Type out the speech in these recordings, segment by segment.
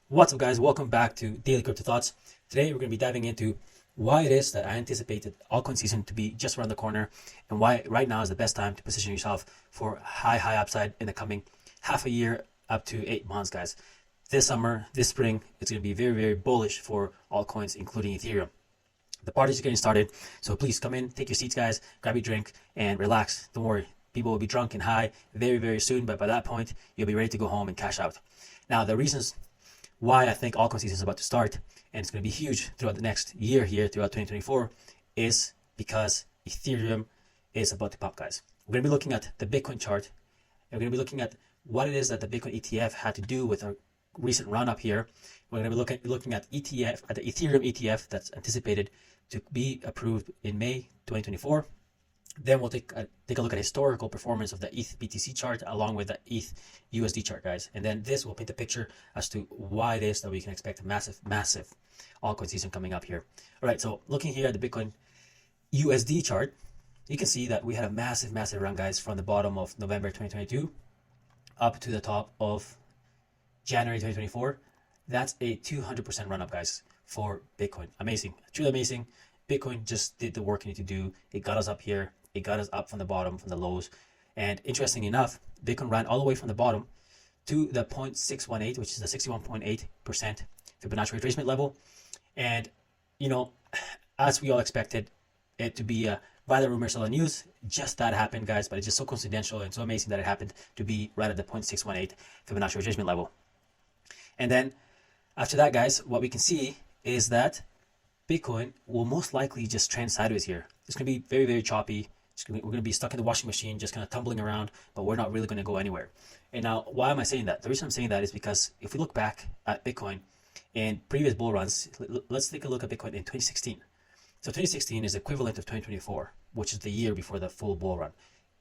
What's up, guys? Welcome back to Daily Crypto Thoughts. Today, we're going to be diving into why it is that I anticipated altcoin season to be just around the corner and why right now is the best time to position yourself for high upside in the coming half a year up to 8 months, guys. This summer, this spring, it's going to be very bullish for altcoins, including Ethereum. The party's getting started, so please come in, take your seats, guys, grab your drink, and relax. Don't worry, people will be drunk and high very soon, but by that point, you'll be ready to go home and cash out. Now, the reasons why I think altcoin season is about to start and it's going to be huge throughout the next year here, throughout 2024, is because Ethereum is about to pop, guys. We're going to be looking at the Bitcoin chart, and we're going to be looking at what it is that the Bitcoin ETF had to do with our recent run up here. We're going to be looking at the Ethereum ETF that's anticipated to be approved in May 2024. Then we'll take a look at historical performance of the ETH BTC chart along with the ETH USD chart, guys. And then this will paint a picture as to why it is that we can expect a massive altcoin season coming up here. All right, so looking here at the Bitcoin USD chart, you can see that we had a massive run, guys, from the bottom of November 2022 up to the top of January 2024. That's a 200% run up, guys, for Bitcoin. Amazing, truly amazing. Bitcoin just did the work it needed to do. It got us up here. It got us up from the bottom, from the lows. And interestingly enough, Bitcoin ran all the way from the bottom to the 0.618, which is the 61.8% Fibonacci retracement level. And, you know, as we all expected it to be a violent rumor, sell the news, just that happened, guys. But it's just so coincidental and so amazing that it happened to be right at the 0.618 Fibonacci retracement level. And then after that, guys, what we can see is that Bitcoin will most likely just trend sideways here. It's going to be very choppy. We're going to be stuck in the washing machine, just kind of tumbling around, but we're not really going to go anywhere. And now, why am I saying that? The reason I'm saying that is because if we look back at Bitcoin in previous bull runs, let's take a look at Bitcoin in 2016. So 2016 is equivalent of 2024, which is the year before the full bull run.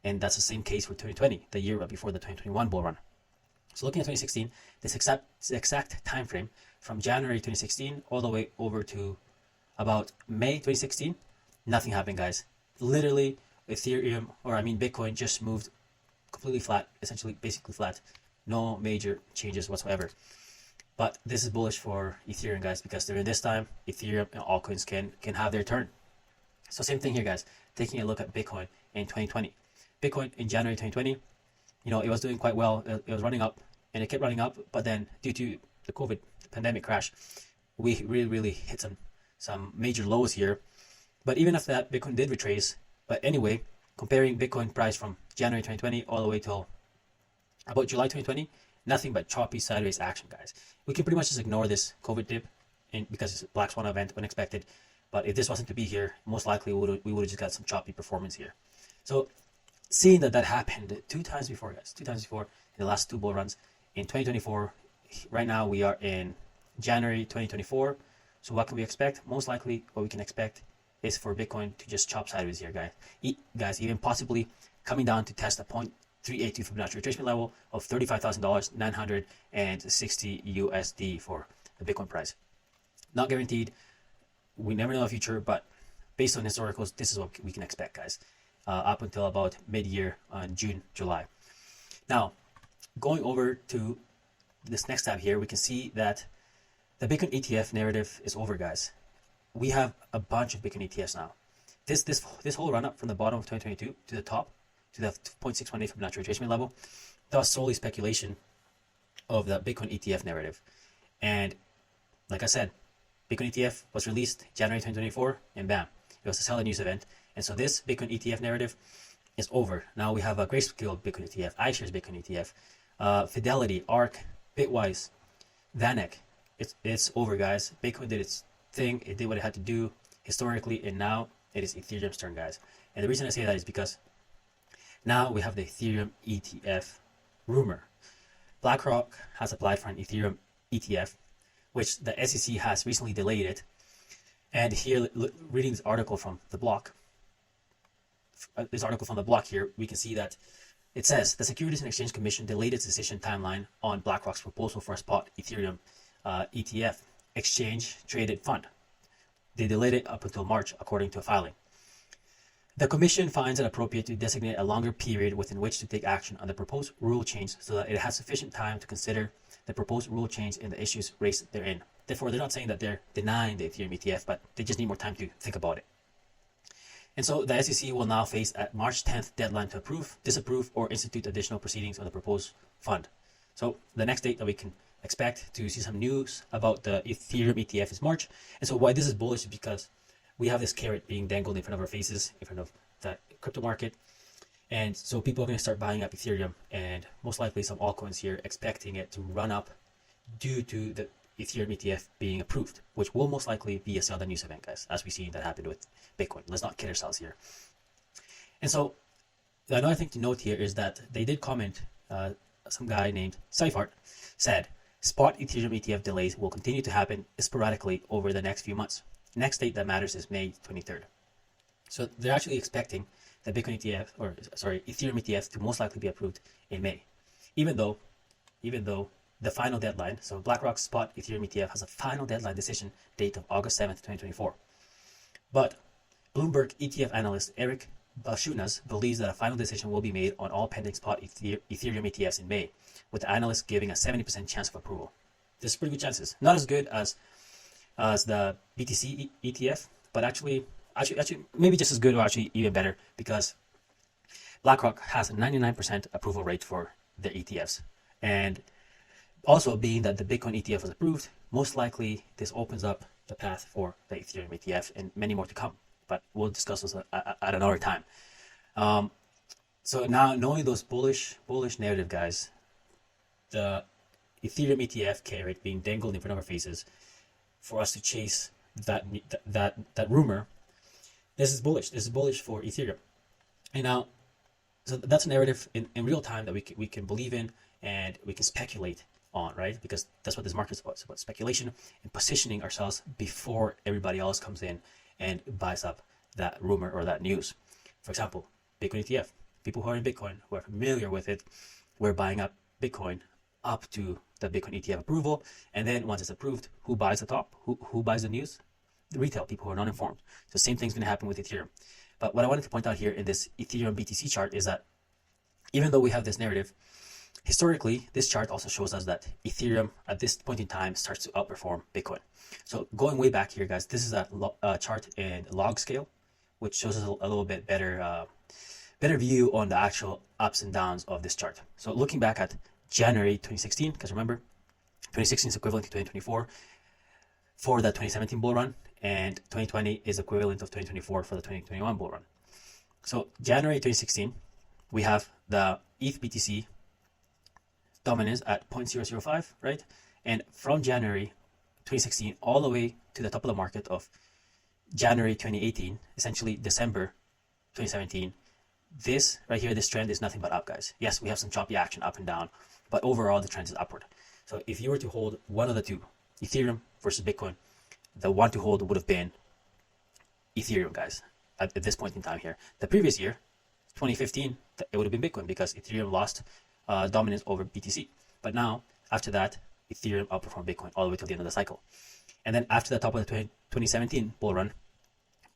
And that's the same case for 2020, the year before the 2021 bull run. So looking at 2016, this exact time frame from January 2016 all the way over to about May 2016, nothing happened, guys. Literally, Bitcoin just moved completely flat, basically flat. No major changes whatsoever. But this is bullish for Ethereum, guys, because during this time, Ethereum and altcoins can have their turn. So same thing here, guys. Taking a look at Bitcoin in 2020. Bitcoin in January 2020, it was doing quite well. It was running up, and it kept running up. But then, due to the COVID pandemic crash, we really hit some major lows here. But even after that, Bitcoin did retrace. But anyway, comparing Bitcoin price from January 2020 all the way till about July 2020, nothing but choppy sideways action, guys. We can pretty much just ignore this COVID dip because it's a black swan event, unexpected. But if this wasn't to be here, most likely we would have just got some choppy performance here. So seeing that happened two times before, guys, in the last two bull runs in 2024. Right now we are in January 2024. So what can we expect? Most likely what we can expect is for Bitcoin to just chop sideways here, guys. Even possibly coming down to test a 0.382 Fibonacci retracement level of $35,000, 960 USD for the Bitcoin price. Not guaranteed. We never know the future, but based on historicals, this is what we can expect, guys, up until about mid-year on June, July. Now, going over to this next tab here, we can see that the Bitcoin ETF narrative is over, guys. We have a bunch of Bitcoin ETFs now. This whole run up from the bottom of 2022 to the top, to the 0.618 Fibonacci retracement level, that was solely speculation of the Bitcoin ETF narrative. And like I said, Bitcoin ETF was released January 2024, and bam, it was a sell news event. And so this Bitcoin ETF narrative is over. Now we have a Grayscale Bitcoin ETF, iShares Bitcoin ETF, Fidelity, ARK, Bitwise, VanEck. It's over, guys. Bitcoin did its thing. It did what it had to do historically, and now it is Ethereum's turn, guys. And the reason I say that is because now we have the Ethereum ETF rumor. BlackRock has applied for an Ethereum ETF, which the SEC has recently delayed it. And here, reading this article from the block, here, we can see that it says the Securities and Exchange Commission delayed its decision timeline on BlackRock's proposal for a spot Ethereum ETF exchange traded fund. They delayed it up until March, according to a filing. The Commission finds it appropriate to designate a longer period within which to take action on the proposed rule change so that it has sufficient time to consider the proposed rule change and the issues raised therein. Therefore, they're not saying that they're denying the Ethereum ETF, but they just need more time to think about it. And so the SEC will now face a March 10th deadline to approve, disapprove, or institute additional proceedings on the proposed fund. So the next date that we can expect to see some news about the Ethereum ETF is March. And so why this is bullish is because we have this carrot being dangled in front of our faces, in front of the crypto market. And so people are going to start buying up Ethereum, and most likely some altcoins here, expecting it to run up due to the Ethereum ETF being approved, which will most likely be a sell the news event, guys, as we see that happened with Bitcoin. Let's not kid ourselves here. And so another thing to note here is that they did comment, some guy named Seifert said, spot Ethereum ETF delays will continue to happen sporadically over the next few months. Next date that matters is May 23rd. So they're actually expecting the Bitcoin ETF, or sorry, Ethereum ETF to most likely be approved in May, even though the final deadline, so BlackRock's spot Ethereum ETF has a final deadline decision date of August 7th, 2024. But Bloomberg ETF analyst Eric Balchunas believes that a final decision will be made on all pending spot Ethereum ETFs in May, with the analyst giving a 70% chance of approval. There's pretty good chances. Not as good as the BTC ETF, but actually maybe just as good, or actually even better, because BlackRock has a 99% approval rate for their ETFs. And also, being that the Bitcoin ETF was approved, most likely this opens up the path for the Ethereum ETF and many more to come. But we'll discuss those at another time. So now, knowing those bullish narrative, guys, the Ethereum ETF carrot being dangled in front of our faces for us to chase that rumor, this is bullish. This is bullish for Ethereum. And now, so that's a narrative in real time that we can believe in and we can speculate on, right? Because that's what this market is about. It's about speculation and positioning ourselves before everybody else comes in and buys up that rumor or that news. For example, Bitcoin ETF. People who are in Bitcoin, who are familiar with it, we're buying up Bitcoin up to the Bitcoin ETF approval. And then once it's approved, who buys the top? Who buys the news? The retail people who are not informed. So same thing's going to happen with Ethereum. But what I wanted to point out here in this Ethereum BTC chart is that even though we have this narrative, historically, this chart also shows us that Ethereum at this point in time starts to outperform Bitcoin. So going way back here, guys, this is a chart in log scale, which shows us a little bit better view on the actual ups and downs of this chart. So looking back at January 2016, because remember, 2016 is equivalent to 2024 for the 2017 bull run, and 2020 is equivalent of 2024 for the 2021 bull run. So January 2016, we have the ETH BTC dominance at 0.005, right? And from January 2016 all the way to the top of the market of January 2018, essentially December 2017, this right here, this trend is nothing but up, guys. Yes, we have some choppy action up and down, but overall the trend is upward. So if you were to hold one of the two, Ethereum versus Bitcoin, the one to hold would have been Ethereum, guys, at this point in time here. The previous year, 2015, it would have been Bitcoin because Ethereum lost dominance over BTC. But now, after that, Ethereum outperformed Bitcoin all the way to the end of the cycle. And then after the top of the 2017 bull run,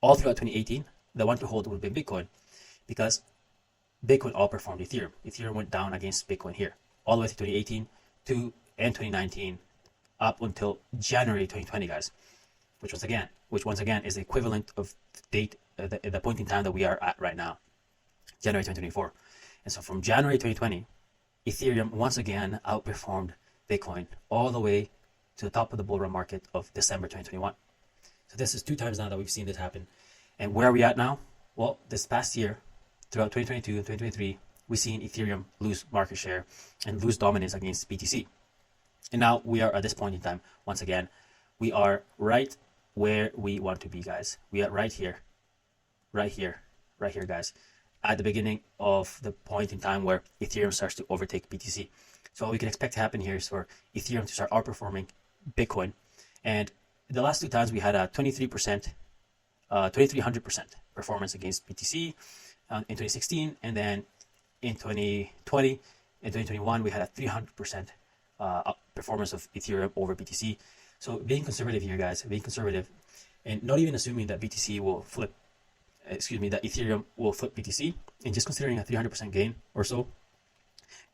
all throughout 2018, the one to hold would have been Bitcoin because Bitcoin outperformed Ethereum. Ethereum went down against Bitcoin here, all the way to 2018 and 2019, up until January 2020, guys, which once again is the equivalent of the point in time that we are at right now, January 2024. And so from January 2020, Ethereum once again outperformed Bitcoin all the way to the top of the bull run market of December 2021. So this is 2 times now that we've seen this happen. And where are we at now? Well, this past year, throughout 2022 and 2023, we've seen Ethereum lose market share and lose dominance against BTC. And now we are at this point in time, once again, we are right where we want to be, guys. We are right here, guys, at the beginning of the point in time where Ethereum starts to overtake BTC. So what we can expect to happen here is for Ethereum to start outperforming Bitcoin. And the last 2 times we had a 2300% performance against BTC in 2016, and then in 2020 and 2021 we had a 300% performance of Ethereum over BTC. So being conservative here, guys, being conservative, and not even assuming that Ethereum will flip BTC, and just considering a 300% gain or so,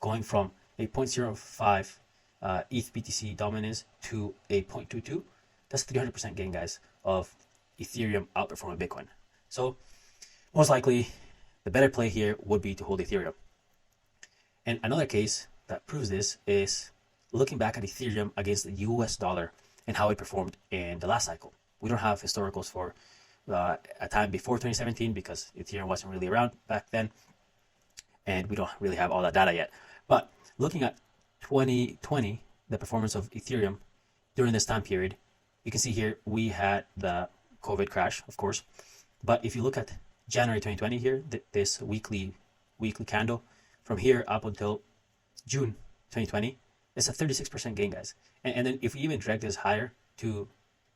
going from a 0.05 ETH BTC dominance to a 0.22. That's 300% gain, guys, of Ethereum outperforming Bitcoin. So most likely the better play here would be to hold Ethereum. And another case that proves this is looking back at Ethereum against the US dollar and how it performed in the last cycle. We don't have historicals for a time before 2017 because Ethereum wasn't really around back then, and we don't really have all that data yet. But looking at 2020, the performance of Ethereum during this time period, you can see here we had the COVID crash, of course. But if you look at January 2020 here, this weekly candle, from here up until June 2020, it's a 36% gain, guys. And then if we even drag this higher to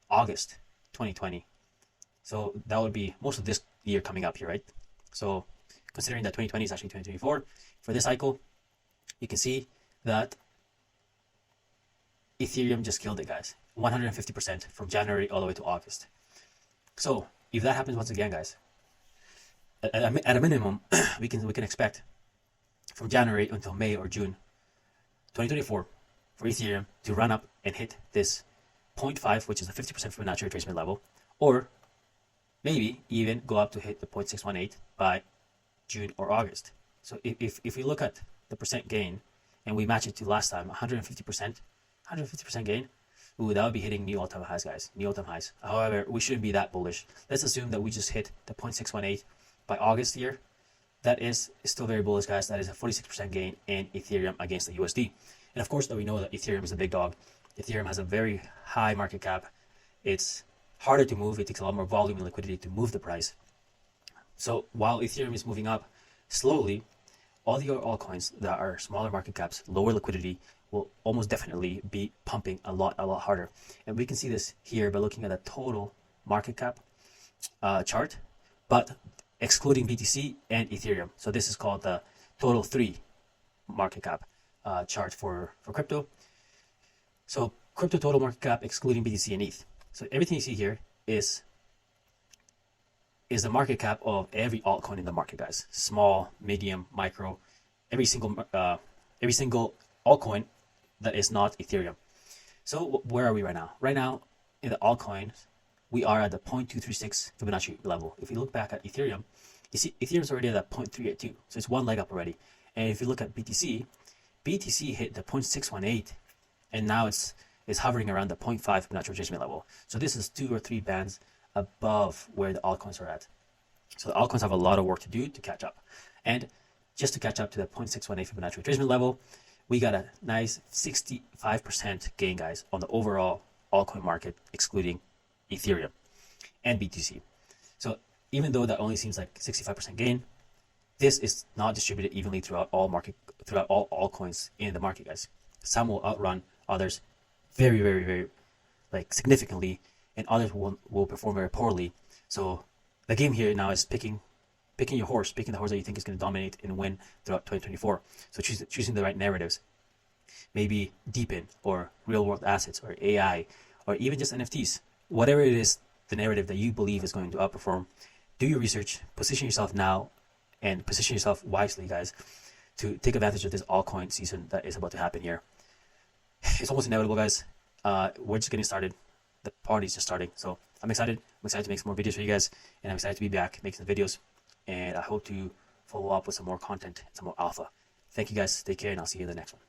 August 2020, so that would be most of this year coming up here, right? So considering that 2020 is actually 2024, for this cycle, you can see that Ethereum just killed it, guys. 150% from January all the way to August. So if that happens once again, guys, at a minimum, we can expect from January until May or June 2024 for Ethereum to run up and hit this 0.5, which is a 50% Fibonacci retracement level, or maybe even go up to hit the 0.618 by June or August. So if we look at the percent gain and we match it to last time, 150% gain, ooh, that would be hitting new all-time highs, guys, new all-time highs. However, we shouldn't be that bullish. Let's assume that we just hit the 0.618 by August here. That is still very bullish, guys. That is a 46% gain in Ethereum against the USD. And of course, that we know that Ethereum is a big dog. Ethereum has a very high market cap. It's harder to move. It takes a lot more volume and liquidity to move the price. So while Ethereum is moving up slowly, all the other altcoins that are smaller market caps, lower liquidity, will almost definitely be pumping a lot harder. And we can see this here by looking at the total market cap chart, but excluding BTC and Ethereum. So this is called the total 3 market cap chart for crypto. So crypto total market cap excluding BTC and ETH. So everything you see here is the market cap of every altcoin in the market, guys. Small, medium, micro, every single altcoin that is not Ethereum. So where are we right now? Right now in the altcoins, we are at the 0.236 Fibonacci level. If you look back at Ethereum, you see Ethereum's already at that 0.382. So it's one leg up already. And if you look at BTC hit the 0.618, and now it's hovering around the 0.5 Fibonacci retracement level. So this is 2 or 3 bands above where the altcoins are at. So the altcoins have a lot of work to do to catch up. And just to catch up to the 0.618 Fibonacci retracement level, we got a nice 65% gain, guys, on the overall altcoin market, excluding Ethereum and BTC. So even though that only seems like 65% gain, this is not distributed evenly throughout all altcoins in the market, guys. Some will outrun others very like significantly, and others will perform very poorly. So the game here now is picking your horse, picking the horse that you think is going to dominate and win throughout 2024. So choosing the right narratives, maybe DeepIn or real world assets or AI or even just NFTs, whatever it is, the narrative that you believe is going to outperform. Do your research, position yourself now, and position yourself wisely, guys, to take advantage of this altcoin season that is about to happen here. It's almost inevitable, guys. We're just getting started. The party's just starting. So I'm excited. I'm excited to make some more videos for you guys, and I'm excited to be back making some videos. And I hope to follow up with some more content and some more alpha. Thank you, guys. Take care, and I'll see you in the next one.